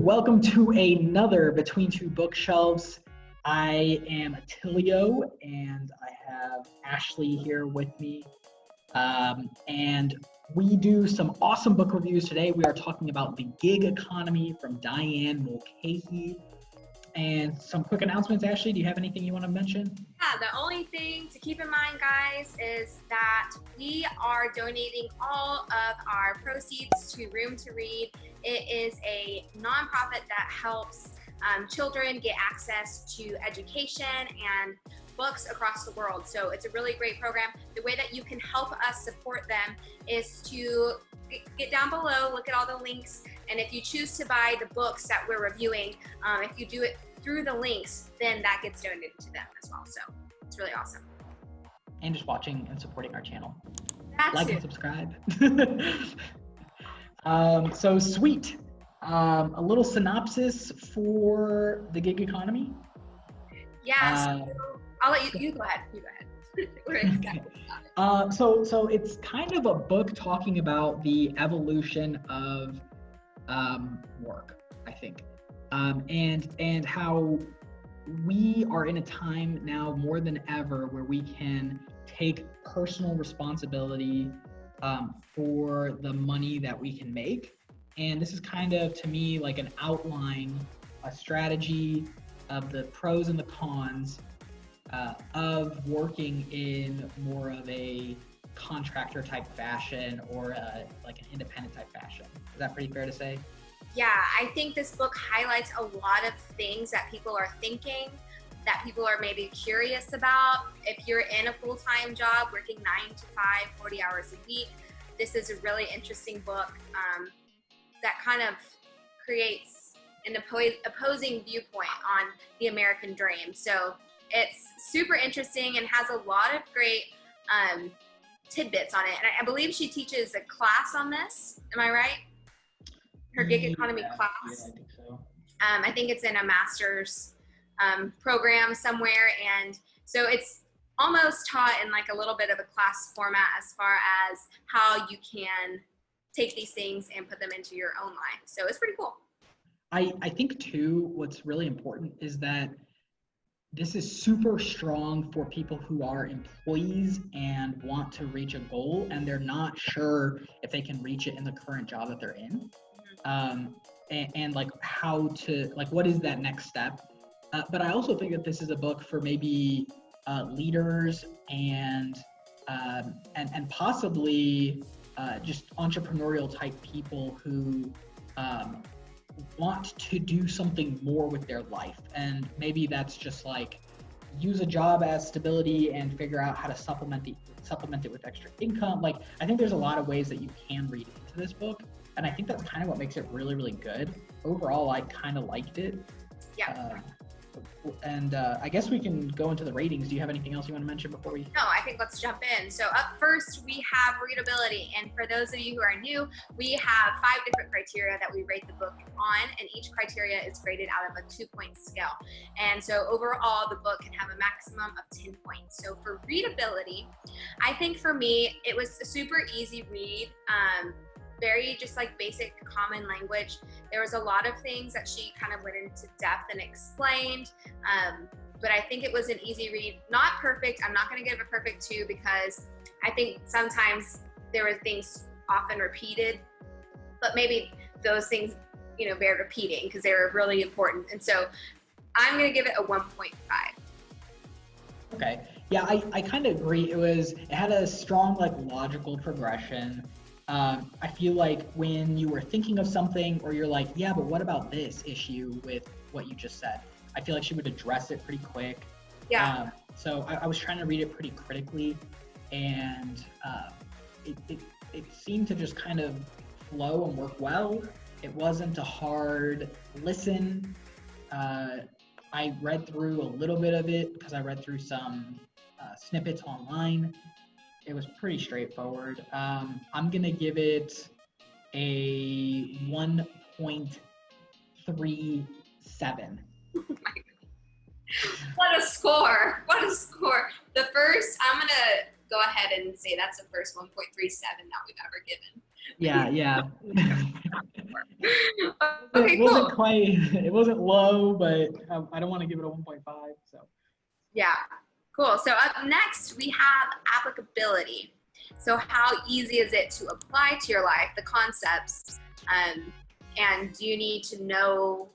welcome to another Between Two Bookshelves. I am Attilio, and I have Ashley here with me. And we do some awesome book reviews today. We are talking about The Gig Economy from Diane Mulcahy. And some quick announcements. Ashley, do you have anything you want to mention? Yeah, the only thing to keep in mind, guys, is that we are donating all of our proceeds to Room to Read. It is a nonprofit that helps children get access to education and books across the world. So it's a really great program. The way that you can help us support them is to get down below, look at all the links, and if you choose to buy the books that we're reviewing, if you do it through the links, then that gets donated to them as well. So it's really awesome. And just watching and supporting our channel. That's like it. and subscribe. So sweet. A little synopsis for The Gig Economy. Yeah, so I'll let you go ahead. You go ahead. So it's kind of a book talking about the evolution of work, I think, and how we are in a time now more than ever where we can take personal responsibility for the money that we can make. And this is kind of, to me, like an outline, a strategy of the pros and the cons of working in more of a contractor type fashion or like an independent type fashion. Is that pretty fair to say? Yeah, I think this book highlights a lot of things that people are thinking, that people are maybe curious about. If you're in a full-time job, working 9 to 5, 40 hours a week, this is a really interesting book that kind of creates an opposing viewpoint on the American dream. So it's super interesting and has a lot of great tidbits on it. And I believe she teaches a class on this. Am I right? Her gig economy class. Yeah, I think so. I think it's in a master's program somewhere. And so it's almost taught in like a little bit of a class format as far as how you can take these things and put them into your own life. So it's pretty cool. I think too, what's really important is that this is super strong for people who are employees and want to reach a goal and they're not sure if they can reach it in the current job that they're in. And like how to, like, what is that next step? But I also think that this is a book for maybe leaders and possibly just entrepreneurial type people who want to do something more with their life. And maybe that's just like use a job as stability and figure out how to supplement it with extra income. Like, I think there's a lot of ways that you can read into this book. And I think that's kind of what makes it really, really good. Overall, I kind of liked it. Yeah. And I guess we can go into the ratings. Do you have anything else you want to mention before we? No, I think let's jump in. So up first, we have readability. And for those of you who are new, we have 5 different criteria that we rate the book on, and each criteria is graded out of a 2-point scale. And so overall, the book can have a maximum of 10 points. So for readability, I think for me, it was a super easy read. Very just like basic common language. There was a lot of things that she kind of went into depth and explained, but I think it was an easy read. Not perfect. I'm not going to give it a perfect 2 because I think sometimes there were things often repeated, but maybe those things, bear repeating because they were really important. And so I'm going to give it a 1.5. Okay. Yeah, I kind of agree. It had a strong like logical progression. I feel like when you were thinking of something or you're like, yeah, but what about this issue with what you just said? I feel like she would address it pretty quick. Yeah. So I was trying to read it pretty critically, and it seemed to just kind of flow and work well. It wasn't a hard listen. I read through a little bit of it because I read through some snippets online. It was pretty straightforward. I'm gonna give it a 1.37. What a score! What a score! The first, I'm gonna go ahead and say that's the first 1.37 that we've ever given. Yeah. Okay, It wasn't cool. quite, it wasn't low, but I don't want to give it a 1.5. So Yeah, cool. So up next, we have applicability. So how easy is it to apply to your life, the concepts, and do you need to know,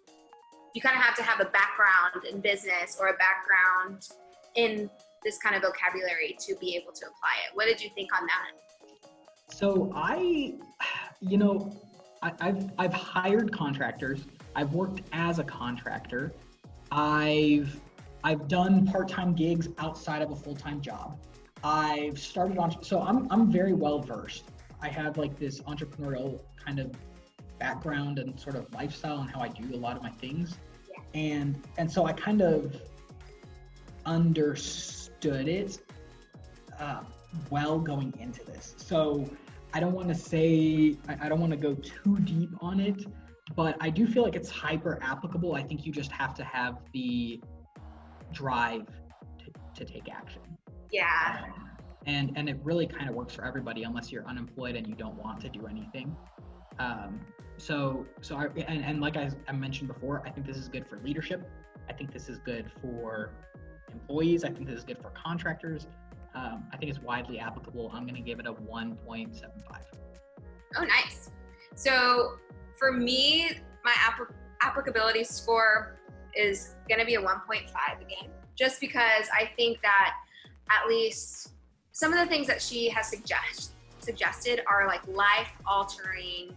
you kind of have to have a background in business or a background in this kind of vocabulary to be able to apply it. What did you think on that? So you know, I've hired contractors. I've worked as a contractor. I've done part-time gigs outside of a full-time job. I've started on, so I'm very well versed. I have like this entrepreneurial kind of background and sort of lifestyle and how I do a lot of my things. Yeah. And so I kind of understood it well going into this. So I don't want to say, I don't want to go too deep on it, but I do feel like it's hyper applicable. I think you just have to have the drive to take action. Yeah. And it really kind of works for everybody unless you're unemployed and you don't want to do anything. And like I mentioned before, I think this is good for leadership. I think this is good for employees. I think this is good for contractors. I think it's widely applicable. I'm going to give it a 1.75. Oh, nice. So for me, my applicability score is going to be a 1.5 again, just because I think that at least some of the things that she has suggested are like life-altering,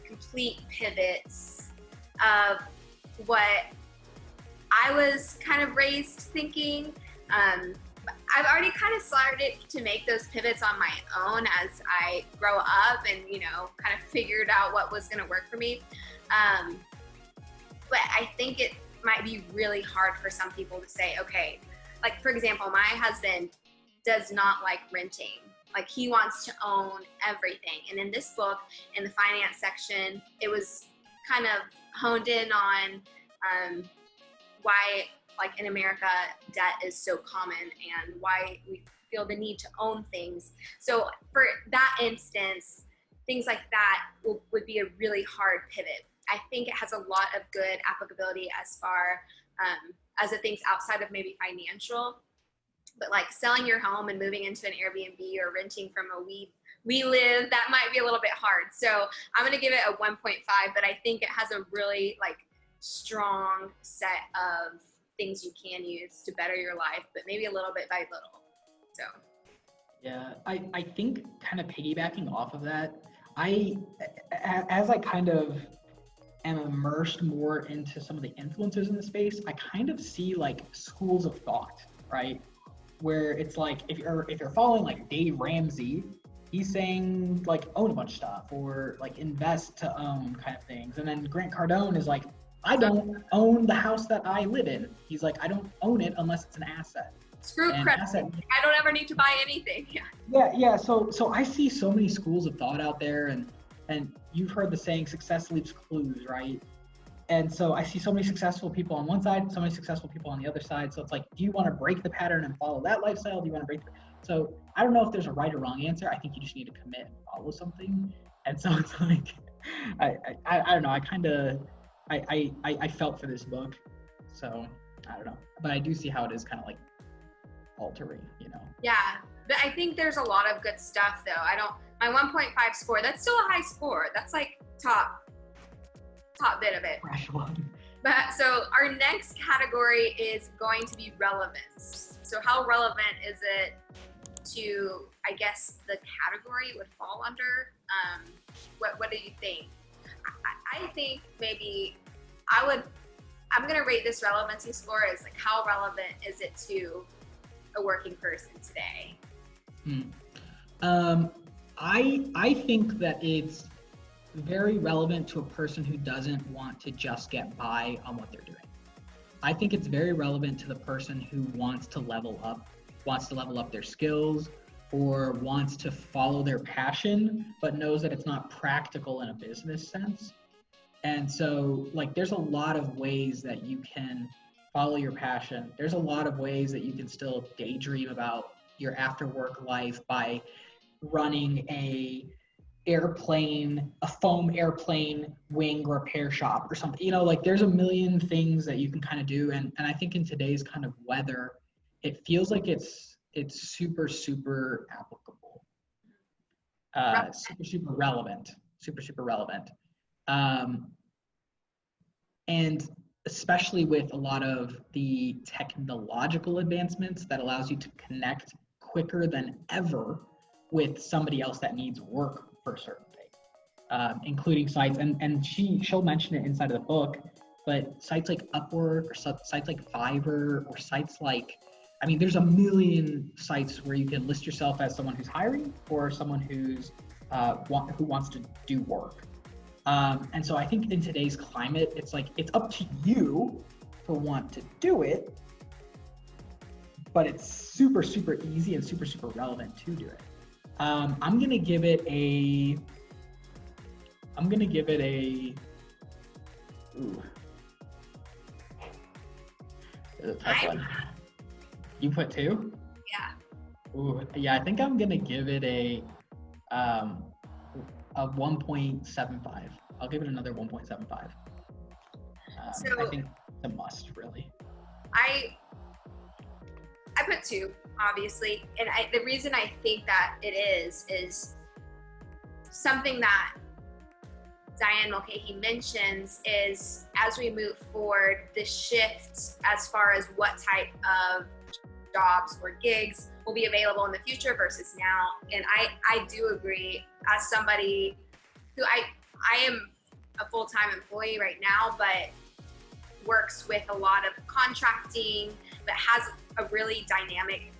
complete pivots of what I was kind of raised thinking. I've already kind of started to make those pivots on my own as I grow up and, you know, kind of figured out what was going to work for me. But I think it might be really hard for some people to say, okay, like for example, my husband does not like renting. Like he wants to own everything. And in this book, in the finance section, it was kind of honed in on why, like in America, debt is so common and why we feel the need to own things. So for that instance, things like that would be a really hard pivot. I think it has a lot of good applicability as far as the things outside of maybe financial, but like selling your home and moving into an Airbnb or renting from a we live, that might be a little bit hard. So I'm going to give it a 1.5, but I think it has a really like strong set of things you can use to better your life, but maybe a little bit by little. So yeah, I think kind of piggybacking off of that, as I kind of am immersed more into some of the influencers in the space, I kind of see like schools of thought, right? Where it's like if you're following like Dave Ramsey, he's saying like own a bunch of stuff or like invest to own kind of things. And then Grant Cardone is like, I don't own the house that I live in. He's like, I don't own it unless it's an asset. Screw credit. I don't ever need to buy anything. Yeah. So I see so many schools of thought out there, and you've heard the saying, success leaves clues, right? And so I see so many successful people on one side, so many successful people on the other side. So it's like, do you want to break the pattern and follow that lifestyle? Do you want to break so I don't know if there's a right or wrong answer. I think you just need to commit and follow something. And so it's like, I don't know. I kind of, I felt for this book. So I don't know, but I do see how it is kind of like altering, you know? Yeah, but I think there's a lot of good stuff though. My 1.5 score, that's still a high score. That's like top bit of it. But so our next category is going to be relevance. So how relevant is it to, I guess, the category it would fall under? What do you think? I think maybe I'm gonna rate this relevancy score as like how relevant is it to a working person today? I think that it's very relevant to a person who doesn't want to just get by on what they're doing. I think it's very relevant to the person who wants to level up their skills or wants to follow their passion, but knows that it's not practical in a business sense. And so like, there's a lot of ways that you can follow your passion. There's a lot of ways that you can still daydream about your after work life by running a airplane, a foam airplane wing repair shop or something. You know, like there's a million things that you can kind of do. And I think in today's kind of weather, it feels like it's super, super applicable, super relevant, super relevant. And especially with a lot of the technological advancements that allows you to connect quicker than ever with somebody else that needs work for a certain thing, including sites, and she'll mention it inside of the book, but sites like Upwork or sites like Fiverr or sites like, I mean, there's a million sites where you can list yourself as someone who's hiring or someone who's who wants to do work. And so I think in today's climate, it's like, it's up to you to want to do it, but it's super, super easy and super, super relevant to do it. I'm going to give it a, ooh, this is a tough one. You put 2? Yeah. Ooh, yeah, I think I'm going to give it a 1.75. I'll give it another 1.75. So I think it's a must, really. I put 2, obviously, and the reason I think that it is something that Diane Mulcahy mentions is, as we move forward, the shift as far as what type of jobs or gigs will be available in the future versus now. And I do agree, as somebody who I am a full-time employee right now, but works with a lot of contracting, but has a really dynamic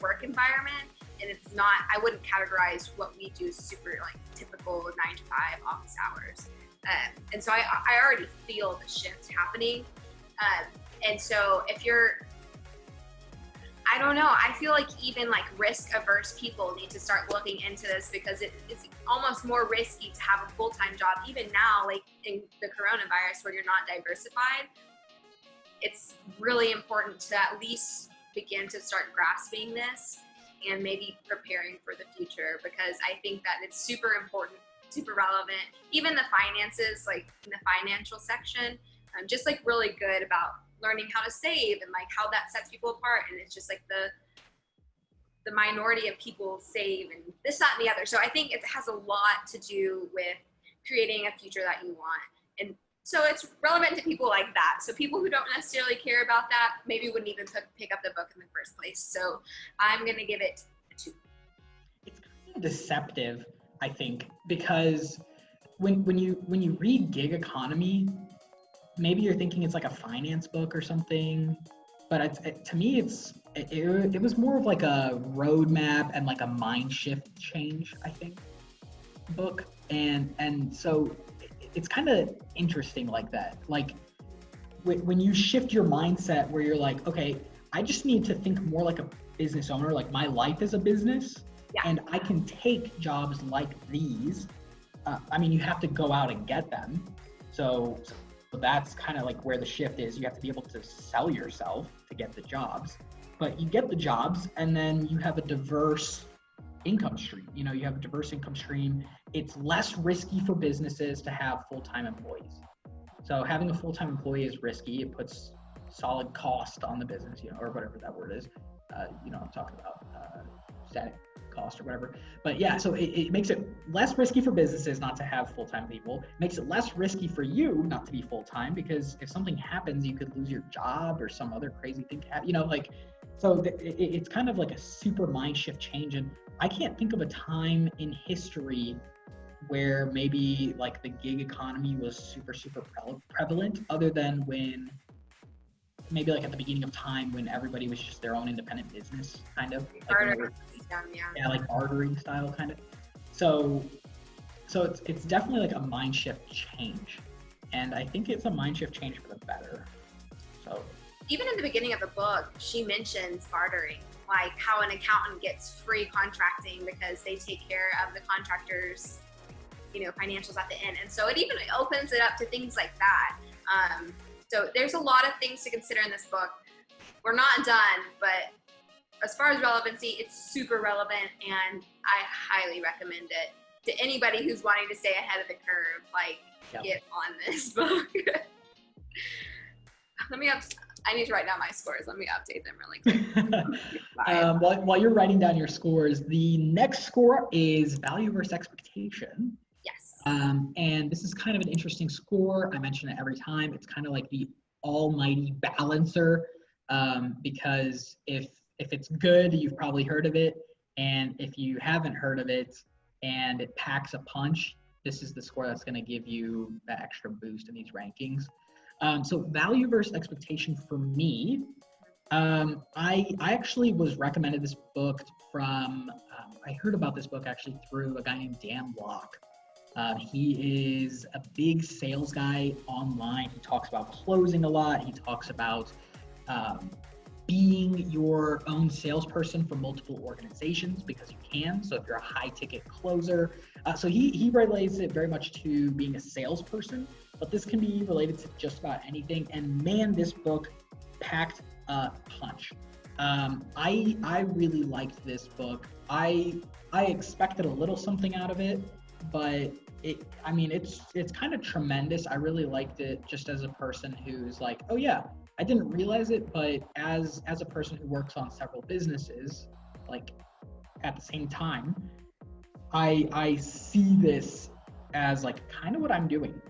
work environment. And it's not, I wouldn't categorize what we do as super like typical 9 to 5 office hours. And so I already feel the shift happening. And so if you're, I don't know, I feel like even like risk averse people need to start looking into this, because it's almost more risky to have a full-time job. Even now, like in the coronavirus where you're not diversified, it's really important to at least begin to start grasping this and maybe preparing for the future, because I think that it's super important, super relevant. Even the finances, like in the financial section, I'm just like really good about learning how to save and like how that sets people apart. And it's just like the minority of people save and this, that, and the other. So I think it has a lot to do with creating a future that you want. And so it's relevant to people like that. So people who don't necessarily care about that maybe wouldn't even pick up the book in the first place. So I'm going to give it a 2. It's kind of deceptive, I think, because when you read gig economy, maybe you're thinking it's like a finance book or something, but to me, it was more of like a roadmap and like a mind shift change, I think, book. And so it's kind of interesting like that. Like when you shift your mindset where you're like, okay, I just need to think more like a business owner, like my life is a business, Yeah. and I can take jobs like these. I mean, you have to go out and get them. So that's kind of like where the shift is. You have to be able to sell yourself to get the jobs, but you get the jobs and then you have a diverse income stream. You know, you have a diverse income stream. It's less risky for businesses to have full-time employees. So having a full-time employee is risky. It puts solid cost on the business, you know, or whatever that word is. You know, I'm talking about static cost or whatever. But yeah, so it makes it less risky for businesses not to have full-time people. It makes it less risky for you not to be full-time, because if something happens, you could lose your job or some other crazy thing happen, you know, like, so it's kind of like a super mind shift change. And I can't think of a time in history where maybe like the gig economy was super, super prevalent, other than when maybe like at the beginning of time when everybody was just their own independent business, kind of. Yeah, like bartering style, kind of. So it's definitely like a mind shift change. And I think it's a mind shift change for the better. So even in the beginning of the book, she mentions bartering, like how an accountant gets free contracting because they take care of the contractors, you know, financials at the end. And so it even opens it up to things like that. So there's a lot of things to consider in this book. We're not done, but as far as relevancy, it's super relevant and I highly recommend it. to anybody who's wanting to stay ahead of the curve, like, get on this book. I need to write down my scores. Let me update them really quick. While you're writing down your scores, the next score is value versus expectation. Yes. And this is kind of an interesting score. I mention it every time. It's kind of like the almighty balancer, because if it's good, you've probably heard of it. And if you haven't heard of it and it packs a punch, this is the score that's going to give you that extra boost in these rankings. So value versus expectation for me, I actually was recommended this book from, I heard about this book actually through a guy named Dan Mulcahy. He is a big sales guy online. He talks about closing a lot. He talks about being your own salesperson for multiple organizations, because you can. So if you're a high ticket closer, so he relates it very much to being a salesperson, but this can be related to just about anything. And man, this book packed a punch. I really liked this book. I expected a little something out of it, but it's kind of tremendous. I really liked it just as a person who's like, oh yeah, I didn't realize it, but as a person who works on several businesses, like at the same time, I see this as like kind of what I'm doing.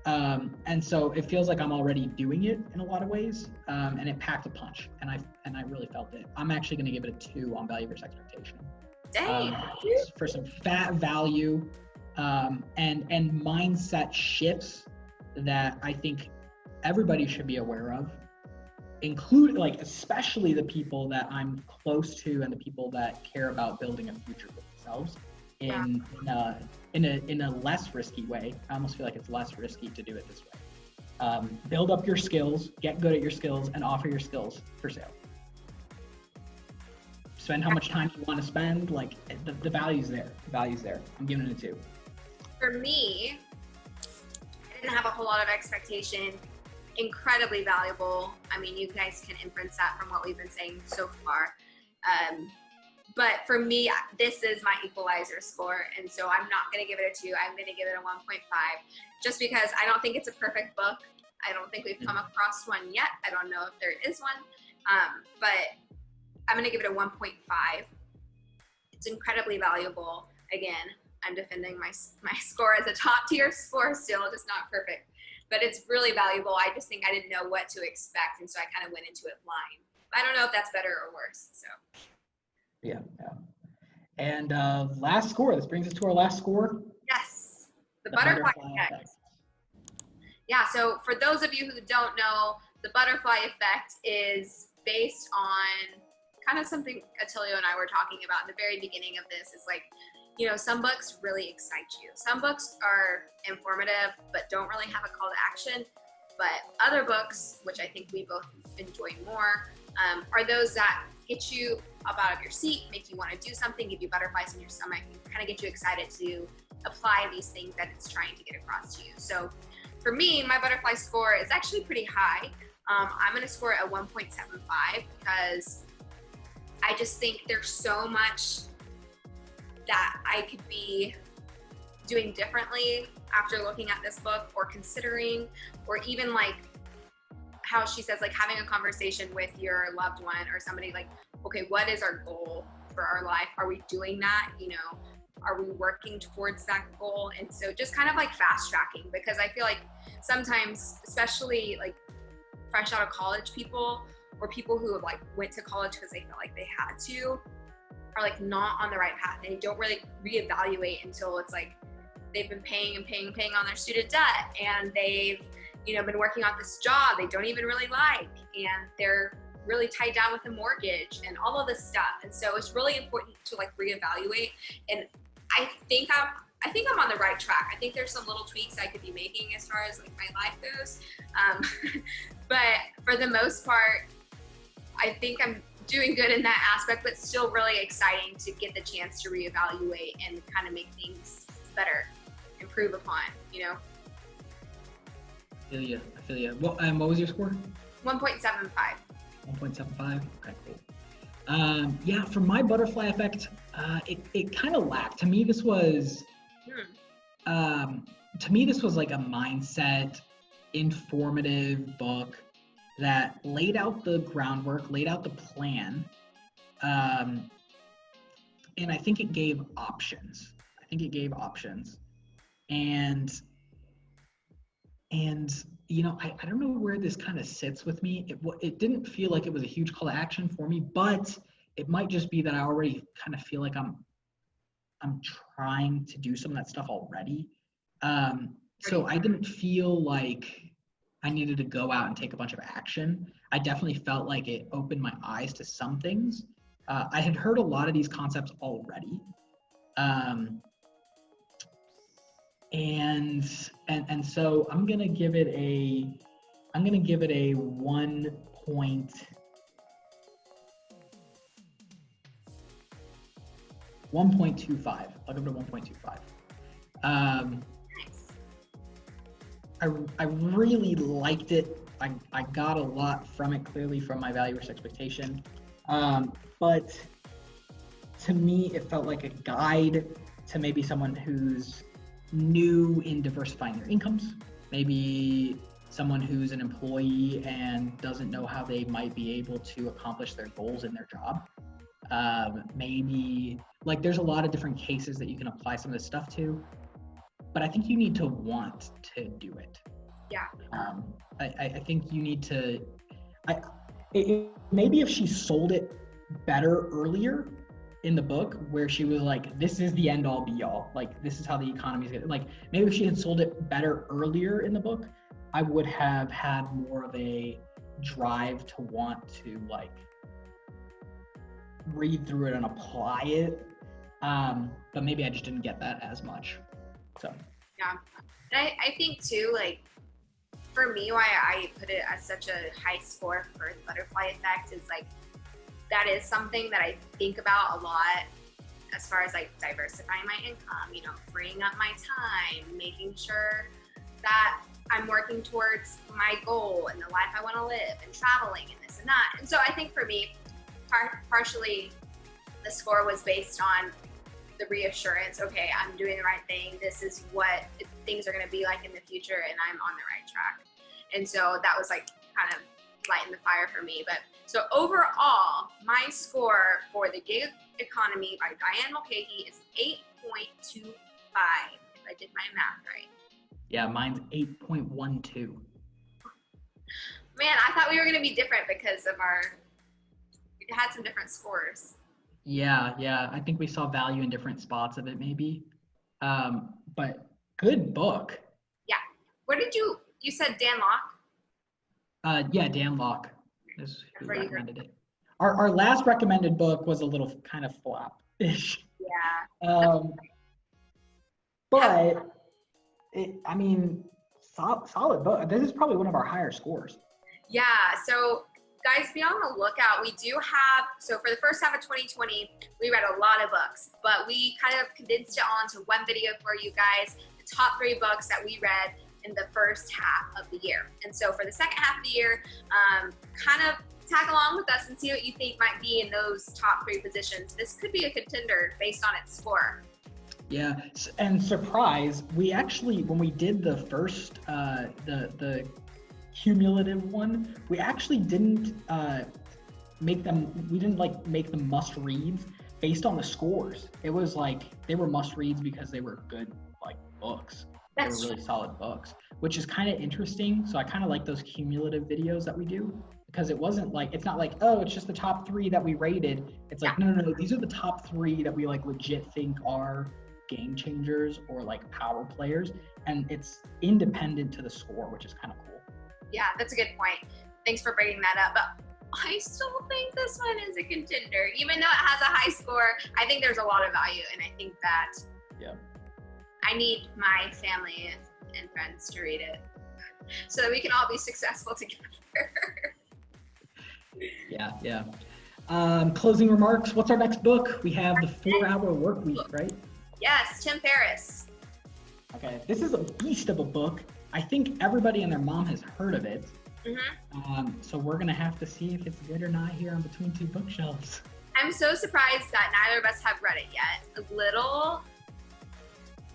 And so it feels like I'm already doing it in a lot of ways, and it packed a punch, and I really felt it. I'm actually going to give it a 2 on value versus expectation. Dang. For some fat value, and mindset shifts that I think everybody should be aware of, especially the people that I'm close to and the people that care about building a future for themselves in a less risky way. I almost feel like it's less risky to do it this way. Build up your skills, get good at your skills, and offer your skills for sale. Spend how much time you want to spend. Like the value's there. The value's there. I'm giving it a 2. For me, I didn't have a whole lot of expectation. Incredibly valuable. I mean, you guys can inference that from what we've been saying so far. But for me, this is my equalizer score. And so I'm not going to give it a 2. I'm going to give it a 1.5, just because I don't think it's a perfect book. I don't think we've come across one yet. I don't know if there is one. But I'm going to give it a 1.5. It's incredibly valuable. Again, I'm defending my score as a top tier score still, just not perfect. But it's really valuable. I just think I didn't know what to expect, and so I kind of went into it blind. I don't know if that's better or worse. So. Yeah. And last score. This brings us to our last score. Yes, the butterfly effect. Yeah. So for those of you who don't know, the butterfly effect is based on kind of something Attilio and I were talking about in the very beginning of this. Is like, some books really excite you. Some books are informative, but don't really have a call to action. But other books, which I think we both enjoy more, are those that get you up out of your seat, make you want to do something, give you butterflies in your stomach, and kind of get you excited to apply these things that it's trying to get across to you. So for me, my butterfly score is actually pretty high. I'm going to score it a 1.75 because I just think there's so much that I could be doing differently after looking at this book, or considering, or even like how she says, like having a conversation with your loved one or somebody, like, okay, what is our goal for our life? Are we doing that? Are we working towards that goal? And so just kind of like fast tracking, because I feel like sometimes, especially like fresh out of college people, or people who have like went to college because they felt like they had to, are like not on the right path. They don't really reevaluate until it's like they've been paying on their student debt, and they've been working on this job they don't even really like, and they're really tied down with a mortgage and all of this stuff. And so it's really important to like reevaluate. And I think I'm on the right track. I think there's some little tweaks I could be making as far as like my life goes. But for the most part, I think I'm doing good in that aspect, but still really exciting to get the chance to reevaluate and kind of make things better, improve upon, I feel you. What was your score? 1.75. 1.75. Okay, cool. Yeah, for my butterfly effect, it kind of lacked. To me, this was to me, this was like a mindset, informative book that laid out the groundwork, laid out the plan, and I think it gave options. And you know, I don't know where this kind of sits with me. It didn't feel like it was a huge call to action for me, but it might just be that I already kind of feel like I'm trying to do some of that stuff already. So I didn't feel like I needed to go out and take a bunch of action. I definitely felt like it opened my eyes to some things. I had heard a lot of these concepts already. And so I'm gonna give it a 1.25. I'll give it a 1.25. I really liked it. I got a lot from it, clearly from my value versus expectation. But to me, it felt like a guide to maybe someone who's new in diversifying their incomes, maybe someone who's an employee and doesn't know how they might be able to accomplish their goals in their job. Maybe like there's a lot of different cases that you can apply some of this stuff to, but I think you need to want to do it. Yeah. I think you need to, maybe if she sold it better earlier in the book, where she was like, this is the end all be all, like this is how the economy is going, like maybe if she had sold it better earlier in the book, I would have had more of a drive to want to like read through it and apply it. But maybe I just didn't get that as much. So yeah, and I think too, like for me, why I put it as such a high score for the butterfly effect is like that is something that I think about a lot as far as like diversifying my income, you know, freeing up my time, making sure that I'm working towards my goal and the life I want to live and traveling and this and that. And so I think for me, partially the score was based on the reassurance, okay, I'm doing the right thing. This is what things are going to be like in the future and I'm on the right track. And so that was like kind of lighting the fire for me. But so overall, my score for The Gig Economy by Diane Mulcahy is 8.25, if I did my math right. Yeah, mine's 8.12. Man, I thought we were going to be different because of we had some different scores. Yeah, I think we saw value in different spots of it maybe. But good book. Yeah. Where did you said Dan Locke? Yeah, Dan Locke is who recommended it. Our last recommended book was a little kind of flop-ish. Yeah. But I mean, solid book. This is probably one of our higher scores. Yeah, so guys, be on the lookout. We do have, so for the first half of 2020, we read a lot of books, but we kind of condensed it all into one video for you guys, the top 3 books that we read in the first half of the year. And so for the second half of the year, kind of tag along with us and see what you think might be in those top 3 positions. This could be a contender based on its score. Yeah, and surprise, we actually, when we did the first, the cumulative one, we actually didn't make them must reads based on the scores. It was like they were must reads because they were good like books. They were really solid books, which is kind of interesting. So I kind of like those cumulative videos that we do, because it's not like, oh, it's just the top 3 that we rated. It's like, no, these are the top 3 that we like legit think are game changers or like power players, and it's independent to the score, which is kind of cool. Yeah, that's a good point. Thanks for bringing that up. But I still think this one is a contender. Even though it has a high score, I think there's a lot of value, and I think that I need my family and friends to read it so that we can all be successful together. Yeah. Closing remarks. What's our next book? We have The 4-Hour Workweek, right? Yes, Tim Ferriss. Okay, this is a beast of a book. I think everybody and their mom has heard of it. Mm-hmm. So we're going to have to see if it's good or not here on Between Two Bookshelves. I'm so surprised that neither of us have read it yet. A little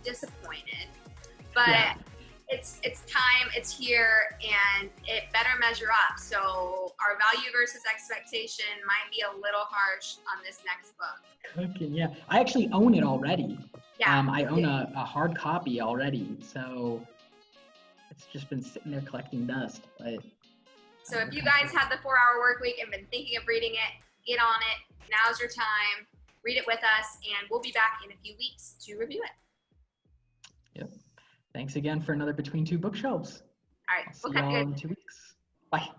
disappointed, but Yeah. it's time, it's here, and it better measure up. So our value versus expectation might be a little harsh on this next book. Okay, yeah. I actually own it already. Yeah. I own a hard copy already, so it's just been sitting there collecting dust. But So if you guys had the 4-hour work week and been thinking of reading it, get on it. Now's your time. Read it with us, and we'll be back in a few weeks to review it. Yep. Thanks again for another Between Two Bookshelves. All right. I'll see y'all in 2 weeks. Bye.